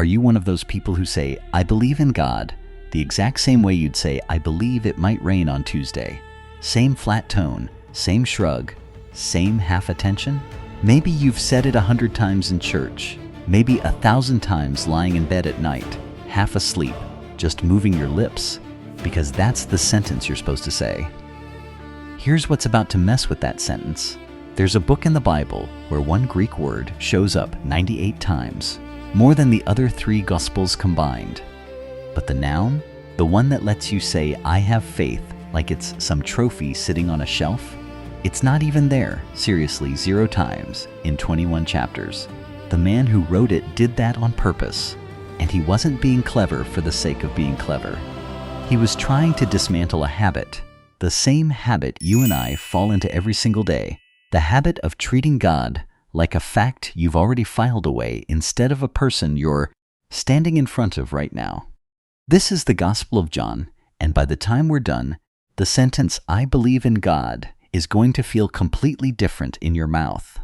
you one of those people who say, I believe in God, the exact same way you'd say, I believe it might rain on Tuesday? Same flat tone, same shrug, same half attention? Maybe you've said it 100 times in church, maybe 1,000 times lying in bed at night, half asleep, just moving your lips, because that's the sentence you're supposed to say. Here's what's about to mess with that sentence. There's a book in the Bible where one Greek word shows up 98 times, more than the other 3 Gospels combined. But the noun, the one that lets you say, I have faith, like it's some trophy sitting on a shelf, it's not even there, seriously, 0 times in 21 chapters. The man who wrote it did that on purpose, and he wasn't being clever for the sake of being clever. He was trying to dismantle a habit, the same habit you and I fall into every single day, the habit of treating God like a fact you've already filed away instead of a person you're standing in front of right now. This is the Gospel of John, and by the time we're done, the sentence, I believe in God, is going to feel completely different in your mouth.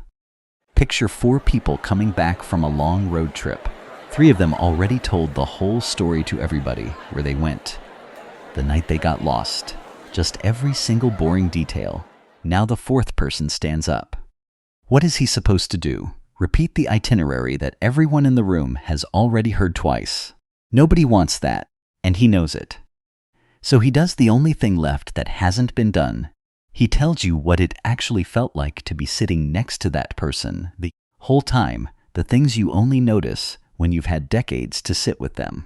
Picture 4 people coming back from a long road trip. 3 of them already told the whole story to everybody, where they went, the night they got lost, just every single boring detail. Now the 4th person stands up. What is he supposed to do? Repeat the itinerary that everyone in the room has already heard twice. Nobody wants that, and he knows it. So he does the only thing left that hasn't been done. He tells you what it actually felt like to be sitting next to that person the whole time, the things you only notice when you've had decades to sit with them.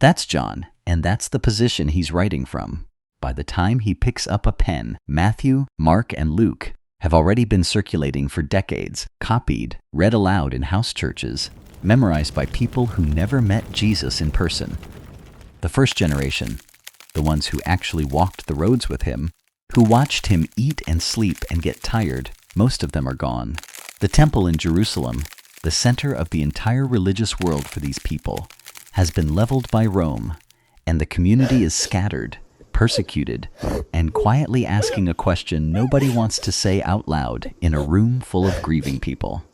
That's John, and that's the position he's writing from. By the time he picks up a pen, Matthew, Mark, and Luke have already been circulating for decades, copied, read aloud in house churches, memorized by people who never met Jesus in person. The first generation, the ones who actually walked the roads with him, who watched him eat and sleep and get tired, most of them are gone. The temple in Jerusalem, the center of the entire religious world for these people, has been leveled by Rome, and the community is scattered, persecuted, and quietly asking a question nobody wants to say out loud in a room full of grieving people.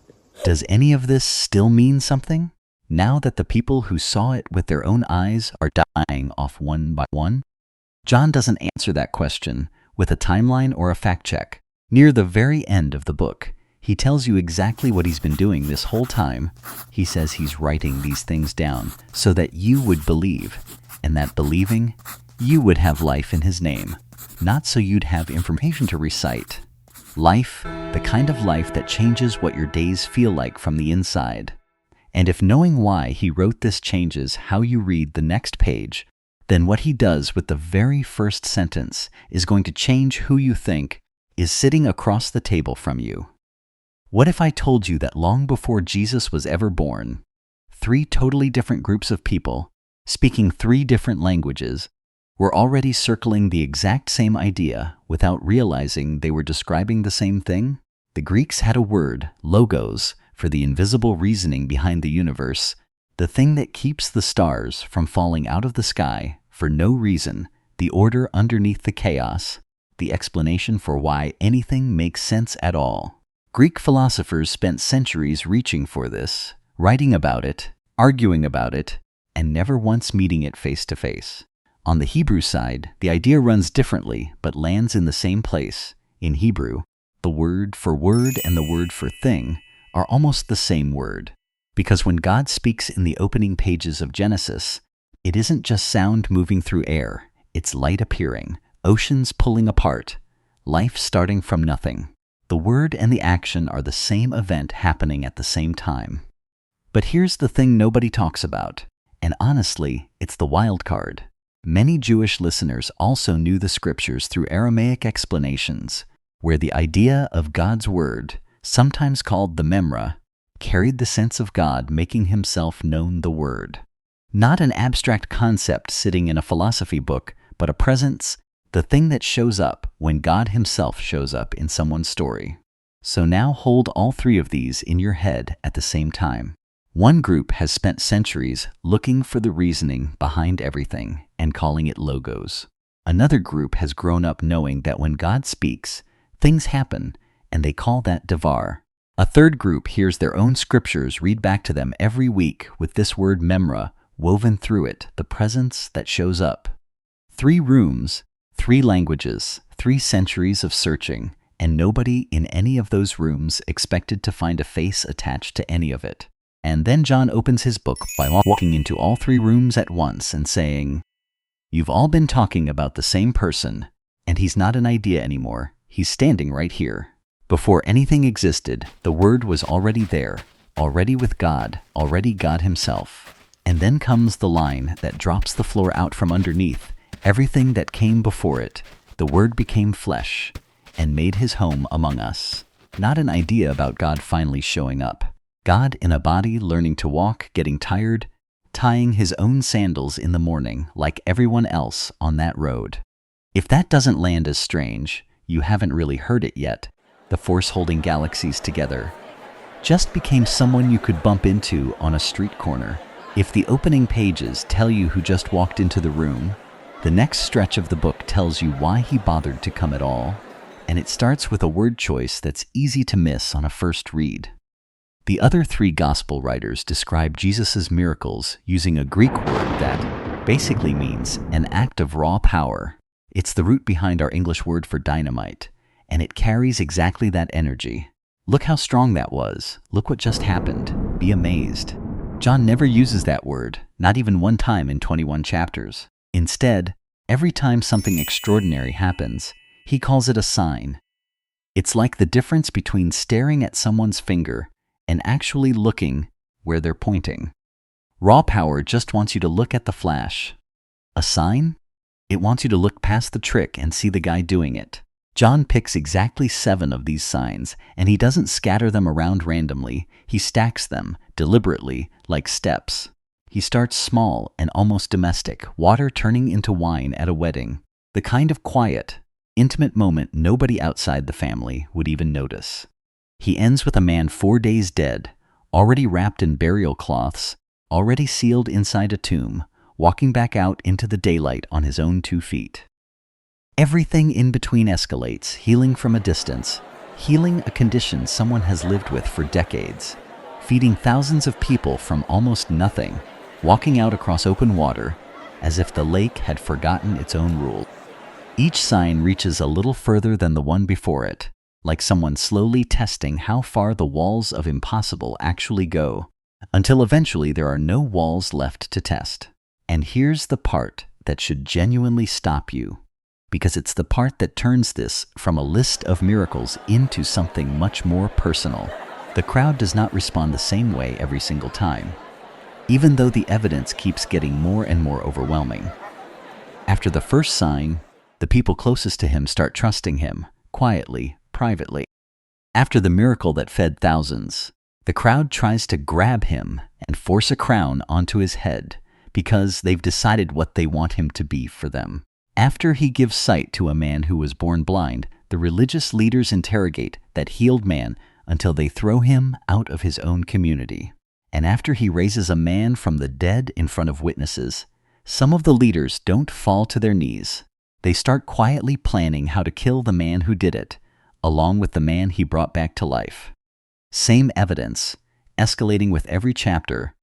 Does any of this still mean something? Now that the people who saw it with their own eyes are dying off one by one? John doesn't answer that question with a timeline or a fact check. Near the very end of the book, he tells you exactly what he's been doing this whole time. He says he's writing these things down so that you would believe, and that believing, you would have life in his name, not so you'd have information to recite. Life, the kind of life that changes what your days feel like from the inside. And if knowing why he wrote this changes how you read the next page, then what he does with the very first sentence is going to change who you think is sitting across the table from you. What if I told you that long before Jesus was ever born, 3 totally different groups of people, speaking 3 different languages, were already circling the exact same idea without realizing they were describing the same thing? The Greeks had a word, logos, for the invisible reasoning behind the universe, the thing that keeps the stars from falling out of the sky for no reason, the order underneath the chaos, the explanation for why anything makes sense at all. Greek philosophers spent centuries reaching for this, writing about it, arguing about it, and never once meeting it face to face. On the Hebrew side, the idea runs differently but lands in the same place. In Hebrew, the word for word and the word for thing are almost the same word. Because when God speaks in the opening pages of Genesis, it isn't just sound moving through air, it's light appearing, oceans pulling apart, life starting from nothing. The word and the action are the same event happening at the same time. But here's the thing nobody talks about, and honestly, it's the wild card. Many Jewish listeners also knew the scriptures through Aramaic explanations, where the idea of God's word, sometimes called the memra, carried the sense of God making himself known the word. Not an abstract concept sitting in a philosophy book, but a presence, the thing that shows up when God himself shows up in someone's story. So now hold all 3 of these in your head at the same time. One group has spent centuries looking for the reasoning behind everything and calling it logos. Another group has grown up knowing that when God speaks, things happen, and they call that devar. A third group hears their own scriptures read back to them every week with this word memra woven through it, the presence that shows up. 3 rooms, 3 languages, 3 centuries of searching, and nobody in any of those rooms expected to find a face attached to any of it. And then John opens his book by walking into all 3 rooms at once and saying, "You've all been talking about the same person, and he's not an idea anymore. He's standing right here. Before anything existed, the Word was already there, already with God, already God Himself." And then comes the line that drops the floor out from underneath. Everything that came before it, the Word became flesh and made His home among us. Not an idea about God finally showing up. God in a body, learning to walk, getting tired, tying His own sandals in the morning like everyone else on that road. If that doesn't land as strange, you haven't really heard it yet. The force holding galaxies together just became someone you could bump into on a street corner. If the opening pages tell you who just walked into the room, the next stretch of the book tells you why He bothered to come at all. And it starts with a word choice that's easy to miss on a first read. The other 3 gospel writers describe Jesus' miracles using a Greek word that basically means an act of raw power. It's the root behind our English word for dynamite, and it carries exactly that energy. Look how strong that was. Look what just happened. Be amazed. John never uses that word, not even one time in 21 chapters. Instead, every time something extraordinary happens, he calls it a sign. It's like the difference between staring at someone's finger and actually looking where they're pointing. Raw power just wants you to look at the flash. A sign? It wants you to look past the trick and see the guy doing it. John picks exactly 7 of these signs, and he doesn't scatter them around randomly. He stacks them, deliberately, like steps. He starts small and almost domestic, water turning into wine at a wedding. The kind of quiet, intimate moment nobody outside the family would even notice. He ends with a man 4 days dead, already wrapped in burial cloths, already sealed inside a tomb, walking back out into the daylight on his own 2 feet. Everything in between escalates, healing from a distance, healing a condition someone has lived with for decades, feeding thousands of people from almost nothing, walking out across open water as if the lake had forgotten its own rule. Each sign reaches a little further than the one before it, like someone slowly testing how far the walls of impossible actually go, until eventually there are no walls left to test. And here's the part that should genuinely stop you, because it's the part that turns this from a list of miracles into something much more personal. The crowd does not respond the same way every single time, even though the evidence keeps getting more and more overwhelming. After the first sign, the people closest to him start trusting him, quietly, privately. After the miracle that fed thousands, the crowd tries to grab him and force a crown onto his head because they've decided what they want him to be for them. After he gives sight to a man who was born blind, the religious leaders interrogate that healed man until they throw him out of his own community. And after he raises a man from the dead in front of witnesses, some of the leaders don't fall to their knees. They start quietly planning how to kill the man who did it, along with the man he brought back to life. Same evidence, escalating with every chapter,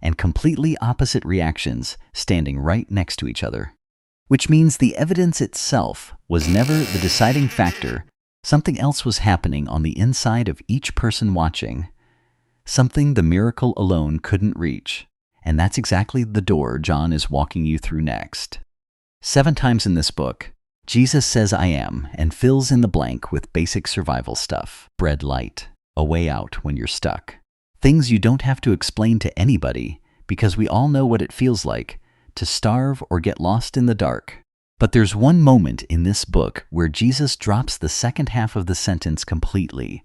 and completely opposite reactions standing right next to each other. Which means the evidence itself was never the deciding factor. Something else was happening on the inside of each person watching, something the miracle alone couldn't reach. And that's exactly the door John is walking you through next. 7 times in this book, Jesus says I am and fills in the blank with basic survival stuff. Bread, light, a way out when you're stuck. Things you don't have to explain to anybody because we all know what it feels like to starve or get lost in the dark. But there's one moment in this book where Jesus drops the second half of the sentence completely,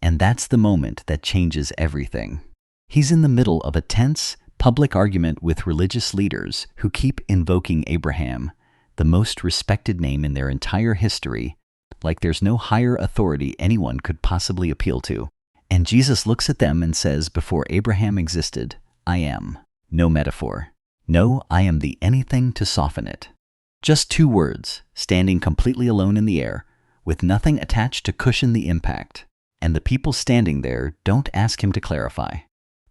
and that's the moment that changes everything. He's in the middle of a tense, public argument with religious leaders who keep invoking Abraham, the most respected name in their entire history, like there's no higher authority anyone could possibly appeal to. And Jesus looks at them and says, before Abraham existed, I am. No metaphor. No, I am the anything to soften it. Just 2 words, standing completely alone in the air, with nothing attached to cushion the impact. and the people standing there don't ask him to clarify.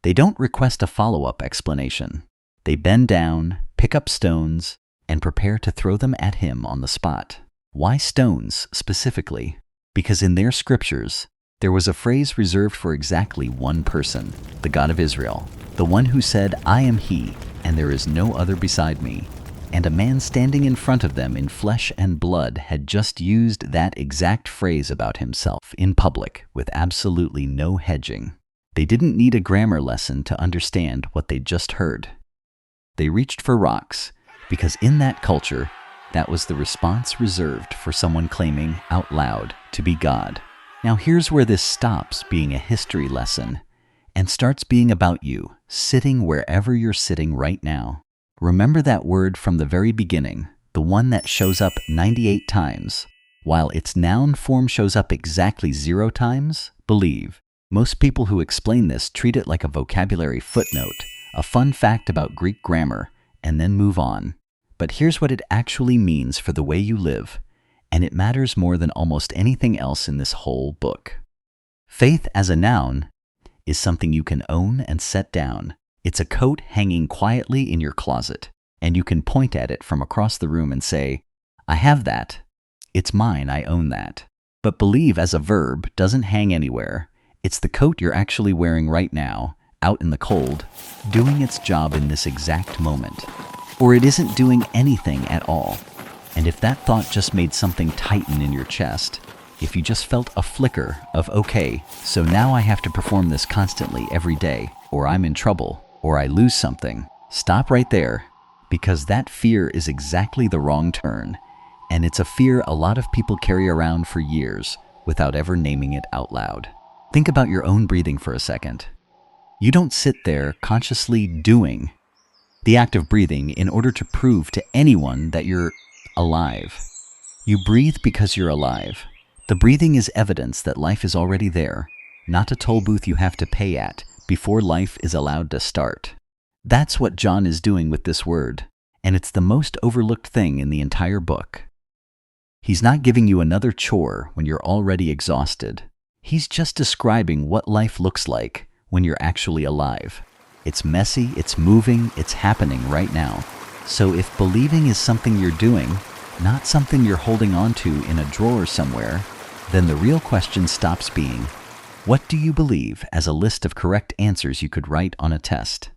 They don't request a follow-up explanation. They bend down, pick up stones, and prepare to throw them at him on the spot. Why stones specifically? Because in their scriptures, there was a phrase reserved for exactly one person, the God of Israel, the one who said, "I am he, and there is no other beside me." And a man standing in front of them in flesh and blood had just used that exact phrase about himself in public with absolutely no hedging. They didn't need a grammar lesson to understand what they'd just heard. They reached for rocks, because in that culture, that was the response reserved for someone claiming out loud to be God. Now here's where this stops being a history lesson and starts being about you, sitting wherever you're sitting right now. Remember that word from the very beginning, the one that shows up 98 times, while its noun form shows up exactly 0 times? Believe. Most people who explain this treat it like a vocabulary footnote, a fun fact about Greek grammar, and then move on. But here's what it actually means for the way you live, and it matters more than almost anything else in this whole book. Faith as a noun is something you can own and set down. It's a coat hanging quietly in your closet, and you can point at it from across the room and say, "I have that. It's mine, I own that." But believe as a verb doesn't hang anywhere. It's the coat you're actually wearing right now, out in the cold, doing its job in this exact moment. Or it isn't doing anything at all. And if that thought just made something tighten in your chest, if you just felt a flicker of, okay, so now I have to perform this constantly every day, or I'm in trouble, or I lose something, stop right there, because that fear is exactly the wrong turn, and it's a fear a lot of people carry around for years without ever naming it out loud. Think about your own breathing for a second. You don't sit there consciously doing the act of breathing in order to prove to anyone that you're alive. You breathe because you're alive. The breathing is evidence that life is already there, not a toll booth you have to pay at before life is allowed to start. That's what John is doing with this word, and it's the most overlooked thing in the entire book. He's not giving you another chore when you're already exhausted. He's just describing what life looks like when you're actually alive. It's messy, it's moving, it's happening right now. So if believing is something you're doing, not something you're holding on to in a drawer somewhere, then the real question stops being, what do you believe, as a list of correct answers you could write on a test?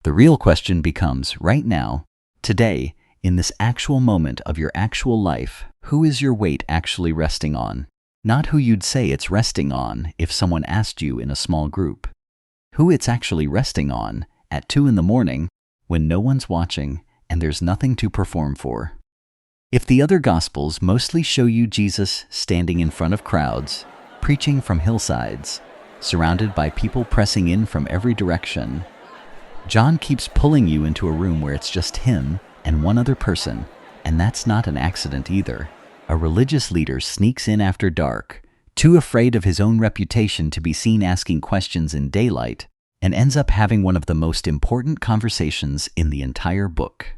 The real question becomes, right now, today, in this actual moment of your actual life, who is your weight actually resting on? Not who you'd say it's resting on if someone asked you in a small group. Who it's actually resting on at 2 a.m. when no one's watching and there's nothing to perform for. If the other Gospels mostly show you Jesus standing in front of crowds, preaching from hillsides, surrounded by people pressing in from every direction, John keeps pulling you into a room where it's just him and one other person, and that's not an accident either. A religious leader sneaks in after dark, too afraid of his own reputation to be seen asking questions in daylight, and ends up having one of the most important conversations in the entire book.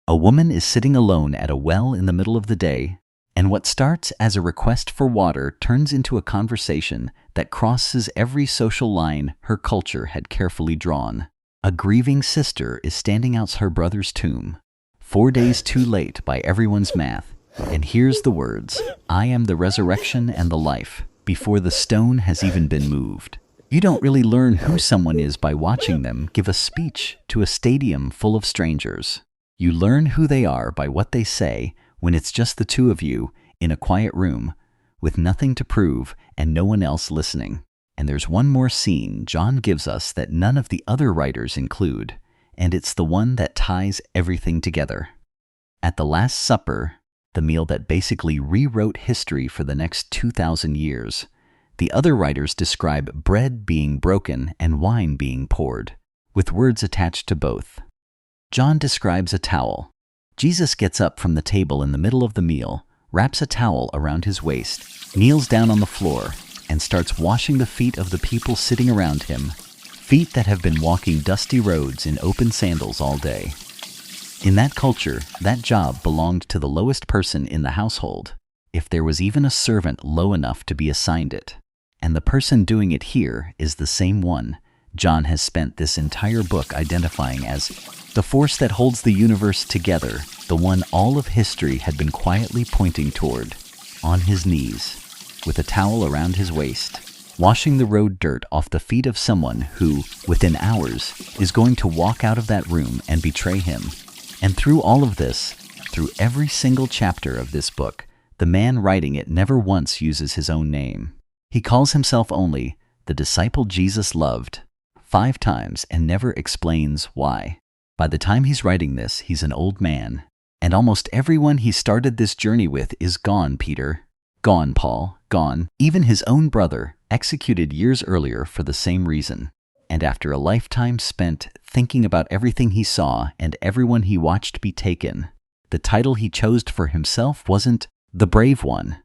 A woman is sitting alone at a well in the middle of the day, and what starts as a request for water turns into a conversation that crosses every social line her culture had carefully drawn. A grieving sister is standing outside her brother's tomb, 4 days too late by everyone's math, and hears the words, "I am the resurrection and the life," before the stone has even been moved. You don't really learn who someone is by watching them give a speech to a stadium full of strangers. You learn who they are by what they say when it's just the two of you in a quiet room with nothing to prove and no one else listening. And there's one more scene John gives us that none of the other writers include, and it's the one that ties everything together. At the Last Supper, the meal that basically rewrote history for the next 2,000 years, the other writers describe bread being broken and wine being poured, with words attached to both. John describes a towel. Jesus gets up from the table in the middle of the meal, wraps a towel around his waist, kneels down on the floor, and starts washing the feet of the people sitting around him, feet that have been walking dusty roads in open sandals all day. In that culture, that job belonged to the lowest person in the household, if there was even a servant low enough to be assigned it. And the person doing it here is the same one John has spent this entire book identifying as the force that holds the universe together, the one all of history had been quietly pointing toward, on his knees, with a towel around his waist, washing the road dirt off the feet of someone who, within hours, is going to walk out of that room and betray him. And through all of this, through every single chapter of this book, the man writing it never once uses his own name. He calls himself only the disciple Jesus loved 5 times and never explains why. By the time he's writing this, he's an old man. And almost everyone he started this journey with is gone, Peter. Gone, Paul. Gone. Even his own brother, executed years earlier for the same reason. And after a lifetime spent thinking about everything he saw and everyone he watched be taken, the title he chose for himself wasn't the brave one.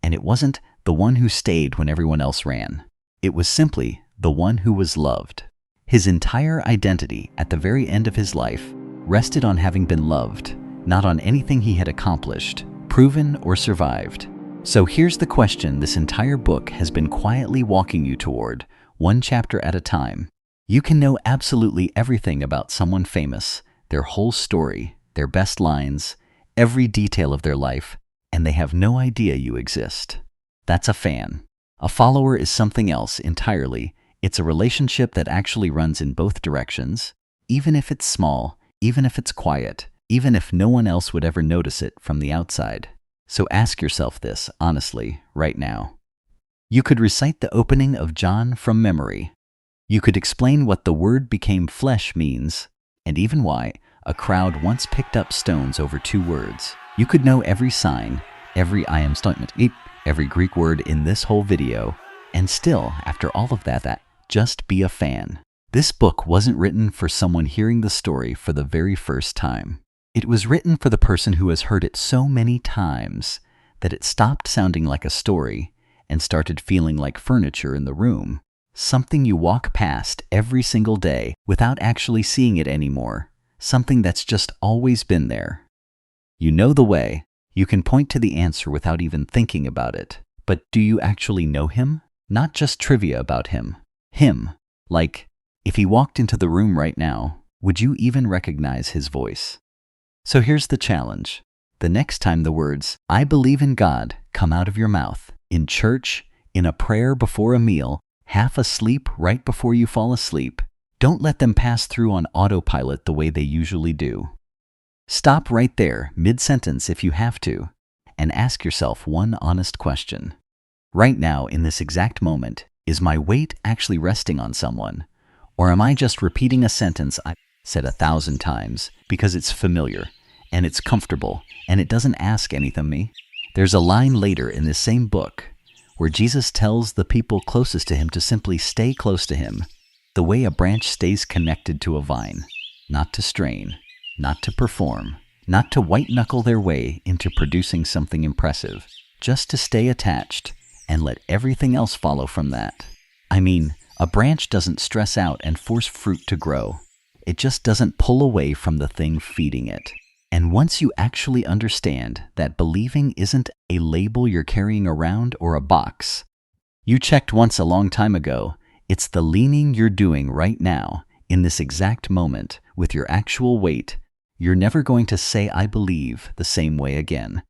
And it wasn't the one who stayed when everyone else ran. It was simply the one who was loved. His entire identity at the very end of his life rested on having been loved, not on anything he had accomplished, proven, or survived. So here's the question this entire book has been quietly walking you toward, one chapter at a time. You can know absolutely everything about someone famous, their whole story, their best lines, every detail of their life, and they have no idea you exist. That's a fan. A follower is something else entirely. It's a relationship that actually runs in both directions, even if it's small, even if it's quiet, even if no one else would ever notice it from the outside. So ask yourself this, honestly, right now. You could recite the opening of John from memory. You could explain what the word became flesh means, and even why a crowd once picked up stones over 2 words. You could know every sign, every I am statement, every Greek word in this whole video, and still, after all of that, just be a fan. This book wasn't written for someone hearing the story for the very first time. It was written for the person who has heard it so many times that it stopped sounding like a story and started feeling like furniture in the room, something you walk past every single day without actually seeing it anymore, something that's just always been there. You know the way. You can point to the answer without even thinking about it. But do you actually know him? Not just trivia about him. Him. Like, if he walked into the room right now, would you even recognize his voice? So here's the challenge. The next time the words, I believe in God, come out of your mouth, in church, in a prayer before a meal, half asleep right before you fall asleep, don't let them pass through on autopilot the way they usually do. Stop right there, mid-sentence if you have to, and ask yourself one honest question. Right now, in this exact moment, is my weight actually resting on someone? Or am I just repeating a sentence I've said 1,000 times because it's familiar, and it's comfortable, and it doesn't ask anything of me? There's a line later in this same book where Jesus tells the people closest to him to simply stay close to him, the way a branch stays connected to a vine, not to strain, not to perform, not to white-knuckle their way into producing something impressive, just to stay attached and let everything else follow from that. I mean, a branch doesn't stress out and force fruit to grow. It just doesn't pull away from the thing feeding it. And once you actually understand that believing isn't a label you're carrying around or a box you checked once a long time ago, it's the leaning you're doing right now, in this exact moment, with your actual weight, you're never going to say I believe the same way again.